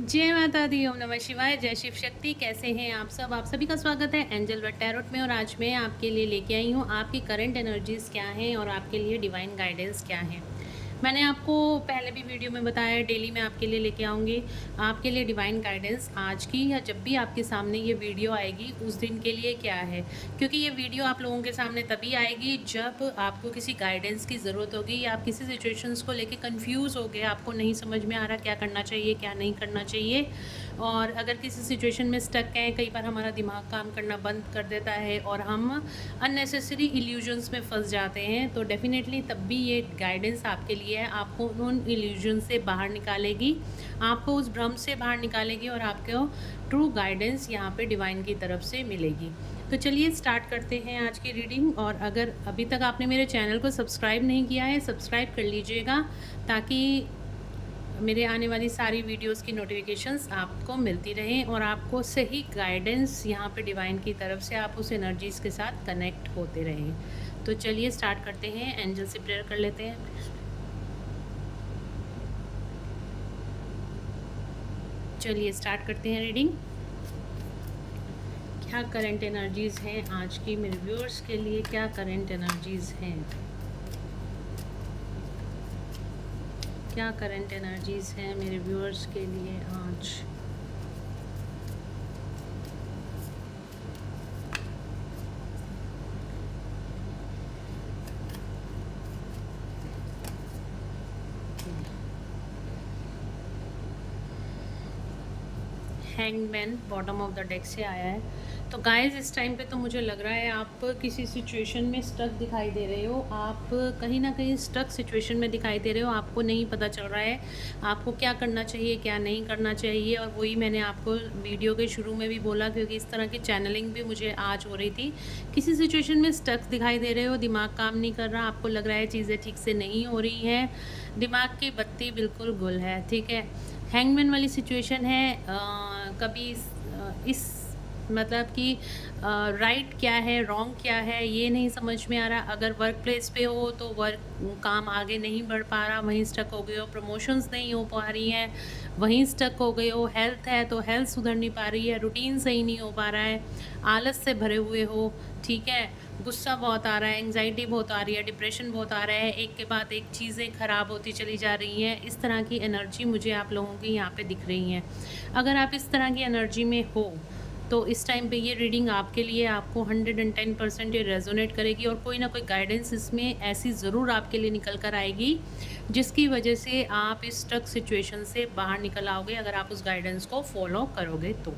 जय माता दी, ओम नमः शिवाय, जय शिव शक्ति। कैसे हैं आप सब? आप सभी का स्वागत है एंजल वर्ड टैरोट में। और आज मैं आपके लिए लेके आई हूँ आपकी करंट एनर्जीज़ क्या हैं और आपके लिए डिवाइन गाइडेंस क्या है। मैंने आपको पहले भी वीडियो में बताया, डेली मैं आपके लिए लेके आऊँगी आपके लिए डिवाइन गाइडेंस। आज की या जब भी आपके सामने ये वीडियो आएगी उस दिन के लिए क्या है, क्योंकि ये वीडियो आप लोगों के सामने तभी आएगी जब आपको किसी गाइडेंस की ज़रूरत होगी या आप किसी सिचुएशंस को लेके कंफ्यूज हो गए, आपको नहीं समझ में आ रहा क्या करना चाहिए क्या नहीं करना चाहिए। और अगर किसी सिचुएशन में स्टक हैं, कई बार हमारा दिमाग काम करना बंद कर देता है और हम अननेसेसरी इल्यूजन्स में फंस जाते हैं, तो डेफिनेटली तब भी ये गाइडेंस आपके लिए है। आपको उन इल्यूजन से बाहर निकालेगी, आपको उस भ्रम से बाहर निकालेगी और आपको ट्रू गाइडेंस यहाँ पे डिवाइन की तरफ से मिलेगी। तो चलिए स्टार्ट करते हैं आज की रीडिंग। और अगर अभी तक आपने मेरे चैनल को सब्सक्राइब नहीं किया है, सब्सक्राइब कर लीजिएगा ताकि मेरे आने वाली सारी वीडियोस की नोटिफिकेशंस आपको मिलती रहें और आपको सही गाइडेंस यहाँ पे डिवाइन की तरफ से आप उस एनर्जीज़ के साथ कनेक्ट होते रहें। तो चलिए स्टार्ट करते हैं, एंजल से प्रेयर कर लेते हैं। चलिए स्टार्ट करते हैं रीडिंग। क्या करंट एनर्जीज़ हैं आज की मेरे व्यूअर्स के लिए? क्या करंट एनर्जीज़ हैं? क्या करंट एनर्जीज़ हैं मेरे व्यूअर्स के लिए आज? Hangman bottom of the deck से आया है। तो गाइस इस टाइम पे तो मुझे लग रहा है आप किसी सिचुएशन में स्टक दिखाई दे रहे हो, आप कहीं ना कहीं स्टक सिचुएशन में दिखाई दे रहे हो। आपको नहीं पता चल रहा है आपको क्या करना चाहिए क्या नहीं करना चाहिए। और वही मैंने आपको वीडियो के शुरू में भी बोला, क्योंकि इस तरह की चैनलिंग भी मुझे आज हो रही थी। किसी सिचुएशन में स्टक दिखाई दे रहे हो, दिमाग काम नहीं कर रहा, आपको लग रहा है चीज़ें ठीक से नहीं हो रही हैं, दिमाग की बत्ती बिल्कुल गुल है, ठीक है। हैंगमैन वाली सिचुएशन है। कभी इस मतलब कि राइट क्या है रॉन्ग क्या है ये नहीं समझ में आ रहा। अगर वर्क प्लेस पे हो तो वर्क काम आगे नहीं बढ़ पा रहा, वहीं स्टक हो गए हो। प्रमोशंस नहीं हो पा रही हैं, वहीं स्टक हो गए हो। हेल्थ है तो हेल्थ सुधर नहीं पा रही है, रूटीन सही नहीं हो पा रहा है, आलस से भरे हुए हो, ठीक है। गुस्सा बहुत आ रहा है, एंग्जाइटी बहुत आ रही है, डिप्रेशन बहुत आ रहा है, एक के बाद एक चीज़ें ख़राब होती चली जा रही हैं। इस तरह की एनर्जी मुझे आप लोगों की यहाँ पे दिख रही हैं। अगर आप इस तरह की एनर्जी में हो तो इस टाइम पे ये रीडिंग आपके लिए, आपको 110% ये रेजोनेट करेगी और कोई ना कोई गाइडेंस इसमें ऐसी ज़रूर आपके लिए निकल कर आएगी जिसकी वजह से आप इस स्टक सिचुएशन से बाहर निकल आओगे, अगर आप उस गाइडेंस को फॉलो करोगे तो,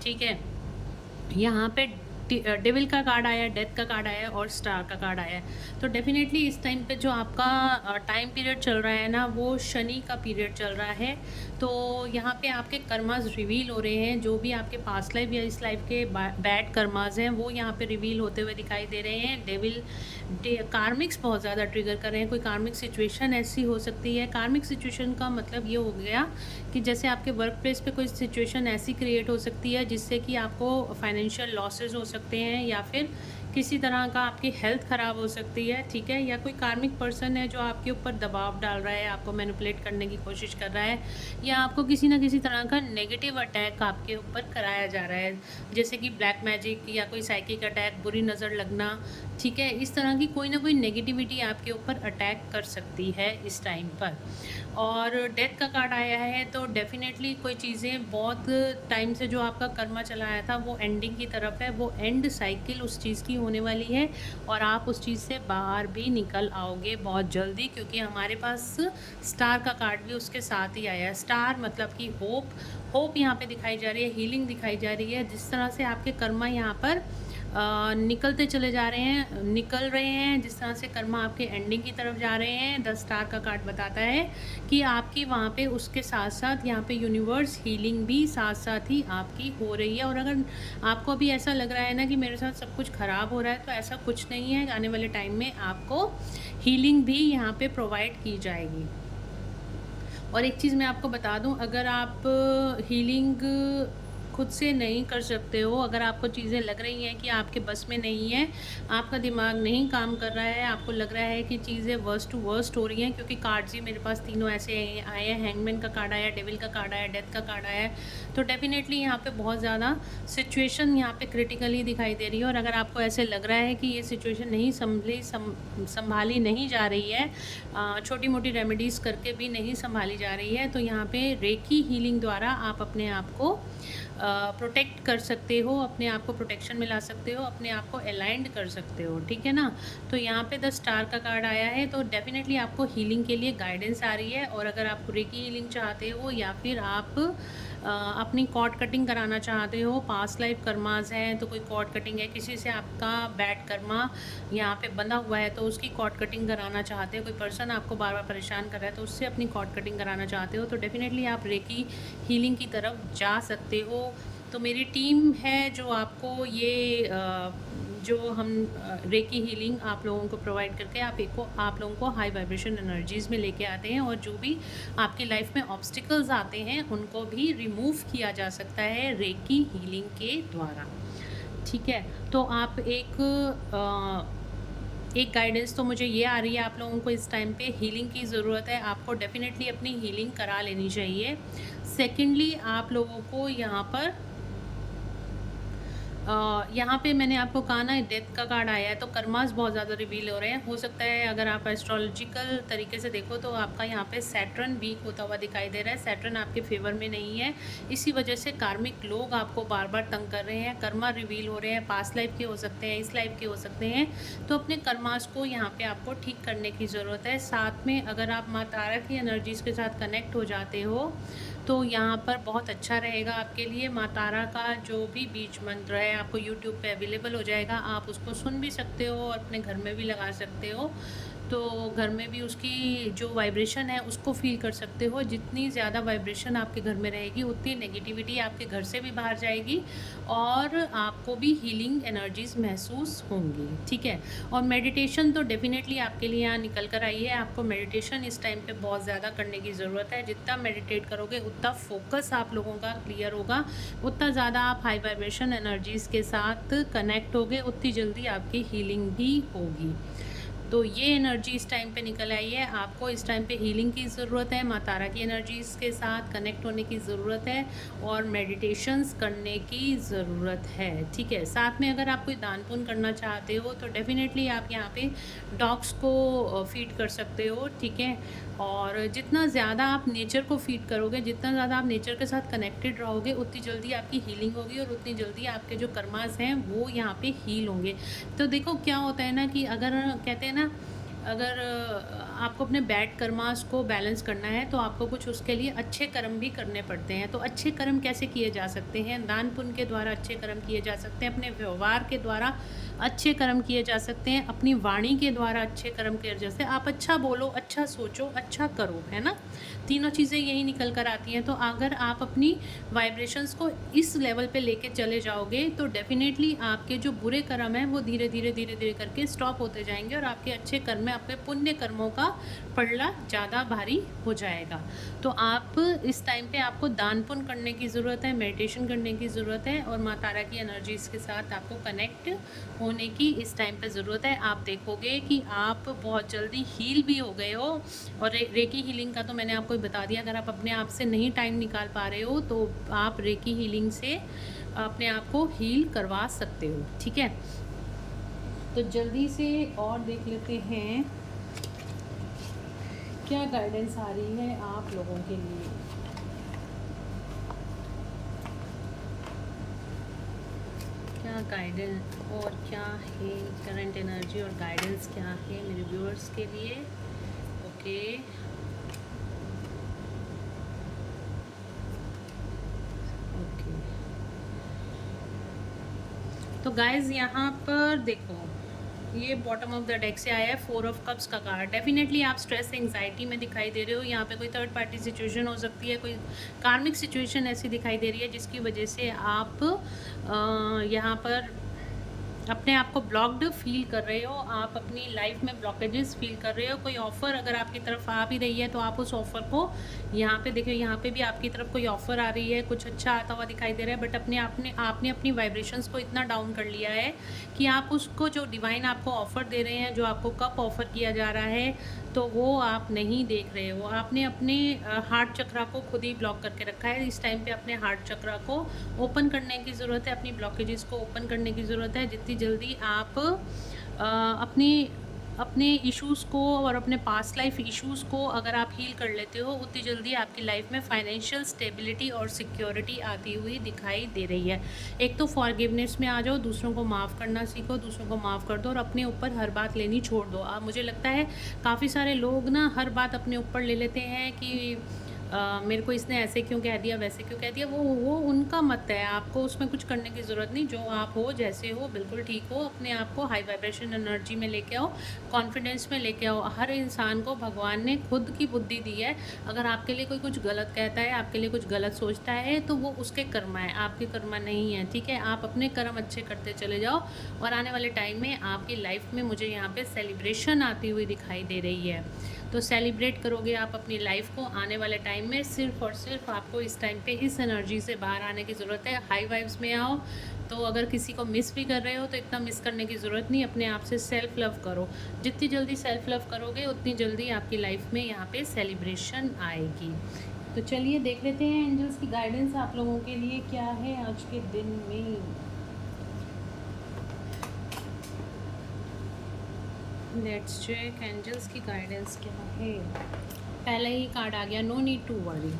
ठीक है। यहाँ पे डेविल का कार्ड आया है, डेथ का कार्ड आया है और स्टार का कार्ड आया है। तो डेफिनेटली इस टाइम पे जो आपका टाइम पीरियड चल रहा है ना, वो शनि का पीरियड चल रहा है। तो यहाँ पे आपके कर्मास रिवील हो रहे हैं, जो भी आपके पास्ट लाइफ या इस लाइफ के बैड कर्मास हैं वो यहाँ पे रिवील होते हुए दिखाई दे रहे हैं। डेविल कार्मिक्स बहुत ज़्यादा ट्रिगर कर रहे हैं। कोई कार्मिक सिचुएशन ऐसी हो सकती है। कार्मिक सिचुएशन का मतलब ये हो गया कि जैसे आपके वर्क प्लेस पे कोई सिचुएशन ऐसी क्रिएट हो सकती है जिससे कि आपको फाइनेंशियल लॉसेस हो सकते हैं, या फिर किसी तरह का आपकी हेल्थ ख़राब हो सकती है, ठीक है। या कोई कार्मिक पर्सन है जो आपके ऊपर दबाव डाल रहा है, आपको मैनिपुलेट करने की कोशिश कर रहा है, या आपको किसी ना किसी तरह का नेगेटिव अटैक आपके ऊपर कराया जा रहा है, जैसे कि ब्लैक मैजिक या कोई साइकिक अटैक, बुरी नज़र लगना, ठीक है। इस तरह की कोई ना कोई नेगेटिविटी आपके ऊपर अटैक कर सकती है इस टाइम पर। और डेथ का कार्ड आया है, तो डेफिनेटली कोई चीज़ें बहुत टाइम से जो आपका कर्मा चला आया था वो एंडिंग की तरफ है, वो एंड साइकिल उस चीज़ की होने वाली है और आप उस चीज़ से बाहर भी निकल आओगे बहुत जल्दी, क्योंकि हमारे पास स्टार का कार्ड भी उसके साथ ही आया है। स्टार मतलब कि होप यहाँ पे दिखाई जा रही है, हीलिंग दिखाई जा रही है। जिस तरह से आपके कर्मा यहाँ पर निकलते चले जा रहे हैं, निकल रहे हैं, जिस तरह से कर्मा आपके एंडिंग की तरफ जा रहे हैं, 10 स्टार का कार्ड बताता है कि आपकी वहाँ पे उसके साथ साथ यहाँ पे यूनिवर्स हीलिंग भी साथ साथ ही आपकी हो रही है। और अगर आपको अभी ऐसा लग रहा है ना कि मेरे साथ सब कुछ ख़राब हो रहा है, तो ऐसा कुछ नहीं है। आने वाले टाइम में आपको हीलिंग भी यहाँ पे प्रोवाइड की जाएगी। और एक चीज़ मैं आपको बता दूं, अगर आप हीलिंग खुद से नहीं कर सकते हो, अगर आपको चीज़ें लग रही हैं कि आपके बस में नहीं है, आपका दिमाग नहीं काम कर रहा है, आपको लग रहा है कि चीज़ें वर्स्ट टू वर्स्ट हो रही हैं, क्योंकि कार्ड्स ही मेरे पास तीनों ऐसे आए हैं, हैंगमैन का कार्ड आया, डेविल का कार्ड आया, डेथ का कार्ड आया है। तो डेफिनेटली यहाँ पे बहुत ज़्यादा सिचुएशन यहाँ पे क्रिटिकली दिखाई दे रही है। और अगर आपको ऐसे लग रहा है कि ये सिचुएशन नहीं संभाली नहीं जा रही है, छोटी मोटी रेमेडीज़ करके भी नहीं संभाली जा रही है, तो यहाँ पे रेकी हीलिंग द्वारा आप अपने आप को प्रोटेक्ट कर सकते हो, अपने आप को प्रोटेक्शन में ला सकते हो, अपने आप को अलाइंड कर सकते हो, ठीक है ना। तो यहाँ पे द स्टार का कार्ड आया है, तो डेफिनेटली आपको हीलिंग के लिए गाइडेंस आ रही है। और अगर आप रेकी हीलिंग चाहते हो या फिर आप अपनी कॉर्ड कटिंग कराना चाहते हो, पास्ट लाइफ कर्मास हैं तो कोई कॉर्ड कटिंग है, किसी से आपका बैड कर्मा यहाँ पे बंधा हुआ है तो उसकी कॉर्ड कटिंग कराना चाहते हो, कोई पर्सन आपको बार बार परेशान कर रहा है तो उससे अपनी कॉर्ड कटिंग कराना चाहते हो, तो डेफिनेटली आप रेकी हीलिंग की तरफ जा सकते हो। तो मेरी टीम है जो आपको ये जो हम रेकी हीलिंग आप लोगों को प्रोवाइड करके आप लोगों को हाई वाइब्रेशन एनर्जीज़ में लेके आते हैं, और जो भी आपकी लाइफ में ऑब्स्टिकल्स आते हैं उनको भी रिमूव किया जा सकता है रेकी हीलिंग के द्वारा, ठीक है। तो आप एक गाइडेंस तो मुझे ये आ रही है, आप लोगों को इस टाइम पे हीलिंग की ज़रूरत है, आपको डेफिनेटली अपनी हीलिंग करा लेनी चाहिए। सेकेंडली आप लोगों को यहाँ पे मैंने आपको कहा ना डेथ का कार्ड आया है, तो कर्मास बहुत ज़्यादा रिवील हो रहे हैं। हो सकता है अगर आप एस्ट्रोलॉजिकल तरीके से देखो तो आपका यहाँ पे सैटर्न वीक होता हुआ दिखाई दे रहा है, सैटर्न आपके फेवर में नहीं है, इसी वजह से कार्मिक लोग आपको बार बार तंग कर रहे हैं, कर्मा रिवील हो रहे हैं, पास्ट लाइफ के हो सकते हैं, इस लाइफ के हो सकते हैं। तो अपने कर्मास को यहाँ पर आपको ठीक करने की ज़रूरत है। साथ में अगर आप माँ तारा की एनर्जीज़ के साथ कनेक्ट हो जाते हो तो यहाँ पर बहुत अच्छा रहेगा आपके लिए। माँ तारा का जो भी बीज मंत्र है आपको यूट्यूब पे अवेलेबल हो जाएगा, आप उसको सुन भी सकते हो और अपने घर में भी लगा सकते हो, तो घर में भी उसकी जो वाइब्रेशन है उसको फील कर सकते हो। जितनी ज़्यादा वाइब्रेशन आपके घर में रहेगी उतनी नेगेटिविटी आपके घर से भी बाहर जाएगी और आपको भी हीलिंग एनर्जीज़ महसूस होंगी, ठीक है। और मेडिटेशन तो डेफिनेटली आपके लिए यहाँ निकल कर आई है, आपको मेडिटेशन इस टाइम पे बहुत ज़्यादा करने की ज़रूरत है। जितना मेडिटेट करोगे उतना फोकस आप लोगों का क्लियर होगा, उतना ज़्यादा आप हाई वाइब्रेशन एनर्जीज़ के साथ कनेक्ट होगे, उतनी जल्दी आपकी हीलिंग भी होगी। तो ये एनर्जी इस टाइम पे निकल आई है, आपको इस टाइम पे हीलिंग की ज़रूरत है, माँ तारा की एनर्जीज़ के साथ कनेक्ट होने की ज़रूरत है और मेडिटेशंस करने की ज़रूरत है, ठीक है। साथ में अगर आप कोई दान पुण्य करना चाहते हो तो डेफिनेटली आप यहाँ पे डॉग्स को फीड कर सकते हो, ठीक है। और जितना ज़्यादा आप नेचर को फीड करोगे, जितना ज़्यादा आप नेचर के साथ कनेक्टेड रहोगे, उतनी जल्दी आपकी हीलिंग होगी और उतनी जल्दी आपके जो कर्मास हैं वो यहाँ पे हील होंगे। तो देखो क्या होता है ना कि अगर कहते हैं ना, अगर आपको अपने बैड कर्मास को बैलेंस करना है तो आपको कुछ उसके लिए अच्छे कर्म भी करने पड़ते हैं। तो अच्छे कर्म कैसे किए जा सकते हैं? दान पुण्य के द्वारा अच्छे कर्म किए जा सकते हैं, अपने व्यवहार के द्वारा अच्छे कर्म किए जा सकते हैं, अपनी वाणी के द्वारा अच्छे कर्म किए जा सकते हैं। आप अच्छा बोलो, अच्छा सोचो, अच्छा करो, है ना, तीनों चीज़ें यही निकल कर आती हैं। तो अगर आप अपनी वाइब्रेशंस को इस लेवल पे लेके चले जाओगे तो डेफिनेटली आपके जो बुरे कर्म हैं वो धीरे धीरे करके स्टॉप होते जाएंगे और आपके अच्छे कर्म में आपके पुण्य कर्मों का पड़ला ज़्यादा भारी हो जाएगा। तो आप इस टाइम पे आपको दान पुण्य करने की ज़रूरत है, मेडिटेशन करने की ज़रूरत है और माँ तारा की एनर्जीज़ के साथ आपको कनेक्ट होने की इस टाइम पे ज़रूरत है। आप देखोगे कि आप बहुत जल्दी हील भी हो गए हो। और रेकी हीलिंग का तो मैंने आपको बता दिया, अगर आप अपने आप से नहीं टाइम निकाल पा रहे हो तो आप रेकी हीलिंग से अपने आप को हील करवा सकते हो, ठीक है। तो जल्दी से और देख लेते हैं क्या गाइडेंस आ रही है आप लोगों के लिए। क्या गाइडेंस और क्या है करंट एनर्जी और गाइडेंस क्या है मेरे व्यूअर्स के लिए। ओके, ओके, तो गाइज यहाँ पर देखो, ये बॉटम ऑफ द डेक से आया है 4 ऑफ कप्स का कार्ड। डेफिनेटली आप स्ट्रेस एंजाइटी में दिखाई दे रहे हो, यहाँ पे कोई थर्ड पार्टी सिचुएशन हो सकती है, कोई कार्मिक सिचुएशन ऐसी दिखाई दे रही है जिसकी वजह से आप यहाँ पर अपने आप को ब्लॉक्ड फील कर रहे हो, आप अपनी लाइफ में ब्लॉकेजेस फील कर रहे हो, कोई ऑफ़र अगर आपकी तरफ आ भी रही है तो आप उस ऑफ़र को यहाँ पे देखिए, यहाँ पे भी आपकी तरफ कोई ऑफ़र आ रही है, कुछ अच्छा आता हुआ दिखाई दे रहा है, बट आपने अपनी वाइब्रेशंस को इतना डाउन कर लिया है कि आप उसको, जो डिवाइन आपको ऑफ़र दे रहे हैं, जो आपको कप ऑफ़र किया जा रहा है, तो वो आप नहीं देख रहे हो। आपने अपने हार्ट चक्रा को खुद ही ब्लॉक करके रखा है। इस टाइम पे अपने हार्ट चक्रा को ओपन करने की ज़रूरत है, अपनी ब्लॉकेजेस को ओपन करने की ज़रूरत है। जितनी जल्दी आप अपनी अपने इश्यूज़ को और अपने पास्ट लाइफ इश्यूज़ को अगर आप हील कर लेते हो, उतनी जल्दी आपकी लाइफ में फाइनेंशियल स्टेबिलिटी और सिक्योरिटी आती हुई दिखाई दे रही है। एक तो फॉरगिवनेस में आ जाओ, दूसरों को माफ़ करना सीखो, दूसरों को माफ़ कर दो और अपने ऊपर हर बात लेनी छोड़ दो। अब मुझे लगता है काफ़ी सारे लोग ना हर बात अपने ऊपर ले लेते हैं कि मेरे को इसने ऐसे क्यों कह दिया, वैसे क्यों कह दिया। वो उनका मत है, आपको उसमें कुछ करने की ज़रूरत नहीं। जो आप हो, जैसे हो, बिल्कुल ठीक हो। अपने आप को हाई वाइब्रेशन एनर्जी में लेके आओ, कॉन्फिडेंस में लेके आओ। हर इंसान को भगवान ने खुद की बुद्धि दी है। अगर आपके लिए कोई कुछ गलत कहता है, आपके लिए कुछ गलत सोचता है, तो वो उसके कर्मा है, आपके कर्मा नहीं है, ठीक है। आप अपने कर्म अच्छे करते चले जाओ और आने वाले टाइम में आपकी लाइफ में मुझे यहाँ पे सेलिब्रेशन आती हुई दिखाई दे रही है। तो सेलिब्रेट करोगे आप अपनी लाइफ को आने वाले टाइम में। सिर्फ और सिर्फ आपको इस टाइम पे इस एनर्जी से बाहर आने की ज़रूरत है। हाई वाइब्स में आओ। तो अगर किसी को मिस भी कर रहे हो तो इतना मिस करने की ज़रूरत नहीं, अपने आप से सेल्फ लव करो। जितनी जल्दी सेल्फ लव करोगे उतनी जल्दी आपकी लाइफ में यहाँ पे सेलिब्रेशन आएगी। तो चलिए देख लेते हैं एंजल्स की गाइडेंस आप लोगों के लिए क्या है आज के दिन में। लेट्स चेक एंजल्स की गाइडेंस क्या है। पहले ही कार्ड आ गया, नो नीड टू वरी।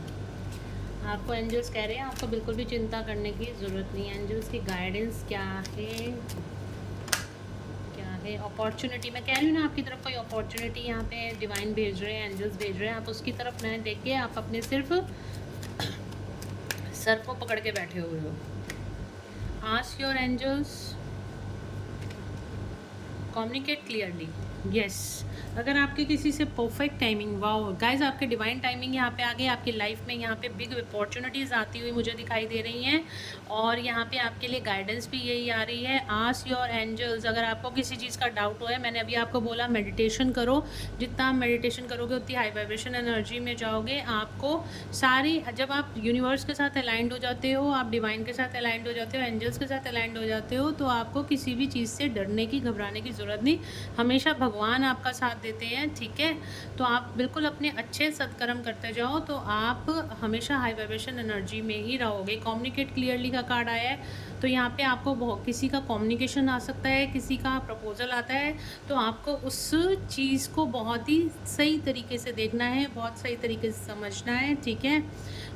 आपको एंजल्स कह रहे हैं आपको बिल्कुल भी चिंता करने की ज़रूरत नहीं है। एंजल्स की गाइडेंस क्या है, क्या है अपॉर्चुनिटी। मैं कह रही हूँ ना, आपकी तरफ कोई अपॉर्चुनिटी यहाँ पे डिवाइन भेज रहे हैं, एंजल्स भेज रहे हैं। आप उसकी तरफ न देख के आप अपने सिर्फ सर को पकड़ के बैठे हुए हो। Ask your angels, communicate clearly. Yes, अगर आपके किसी से परफेक्ट टाइमिंग, वाओ गाइज, आपके डिवाइन टाइमिंग यहाँ पे आ गई। आपकी लाइफ में यहाँ पे बिग अपॉर्चुनिटीज़ आती हुई मुझे दिखाई दे रही हैं और यहाँ पे आपके लिए गाइडेंस भी यही आ रही है। आस्क योर एंजल्स, अगर आपको किसी चीज़ का डाउट हो है, मैंने अभी आपको बोला मेडिटेशन करो। जितना आप मेडिटेशन करोगे उतनी हाई वाइब्रेशन एनर्जी में जाओगे। आपको सारी, जब आप यूनिवर्स के साथ अलाइंड हो जाते हो, आप डिवाइन के साथ अलाइंड हो जाते हो, एंजल्स के साथ अलाइंड हो जाते हो, तो आपको किसी भी चीज़ से डरने की, घबराने की ज़रूरत नहीं। हमेशा भगवान आपका साथ देते हैं, ठीक है। तो आप बिल्कुल अपने अच्छे सत्कर्म करते जाओ, तो आप हमेशा हाई वाइब्रेशन एनर्जी में ही रहोगे। कम्युनिकेट क्लियरली का कार्ड आया है, तो यहाँ पे आपको किसी का कम्युनिकेशन आ सकता है, किसी का प्रपोजल आता है, तो आपको उस चीज़ को बहुत ही सही तरीके से देखना है, बहुत सही तरीके से समझना है, ठीक है,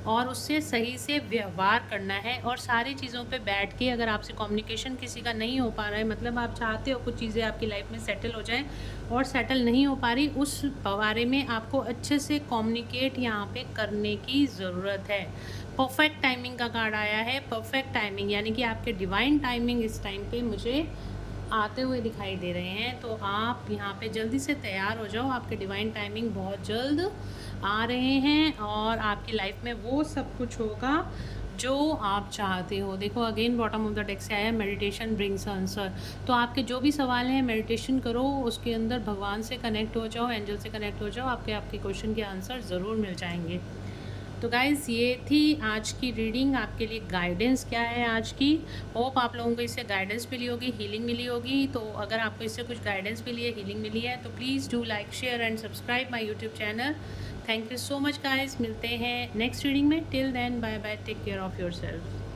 और उससे सही से व्यवहार करना है। और सारी चीज़ों पे बैठ के, अगर आपसे कम्युनिकेशन किसी का नहीं हो पा रहा है, मतलब आप चाहते हो कुछ चीज़ें आपकी लाइफ में सेटल हो जाएं और सेटल नहीं हो पा रही, उस बारे में आपको अच्छे से कम्युनिकेट यहाँ पे करने की ज़रूरत है। परफेक्ट टाइमिंग का कार्ड आया है। परफेक्ट टाइमिंग यानी कि आपके डिवाइन टाइमिंग इस टाइम पे मुझे आते हुए दिखाई दे रहे हैं। तो आप यहाँ पे जल्दी से तैयार हो जाओ, आपके डिवाइन टाइमिंग बहुत जल्द आ रहे हैं और आपकी लाइफ में वो सब कुछ होगा जो आप चाहते हो। देखो again bottom of the deck से आया मेडिटेशन ब्रिंग्स आंसर। तो आपके जो भी सवाल हैं मेडिटेशन करो, उसके अंदर भगवान से कनेक्ट हो जाओ, एंजल से कनेक्ट हो जाओ, आपके क्वेश्चन के आंसर ज़रूर मिल जाएंगे। तो गाइज़ ये थी आज की रीडिंग, आपके लिए गाइडेंस क्या है आज की। होप आप लोगों को इससे गाइडेंस मिली होगी, हीलिंग मिली होगी। तो अगर आपको इससे कुछ गाइडेंस मिली है, हीलिंग मिली है, तो please do like, share and subscribe my YouTube channel. Thank you so much guys, मिलते हैं नेक्स्ट रीडिंग में। Till then bye bye, take care of yourself.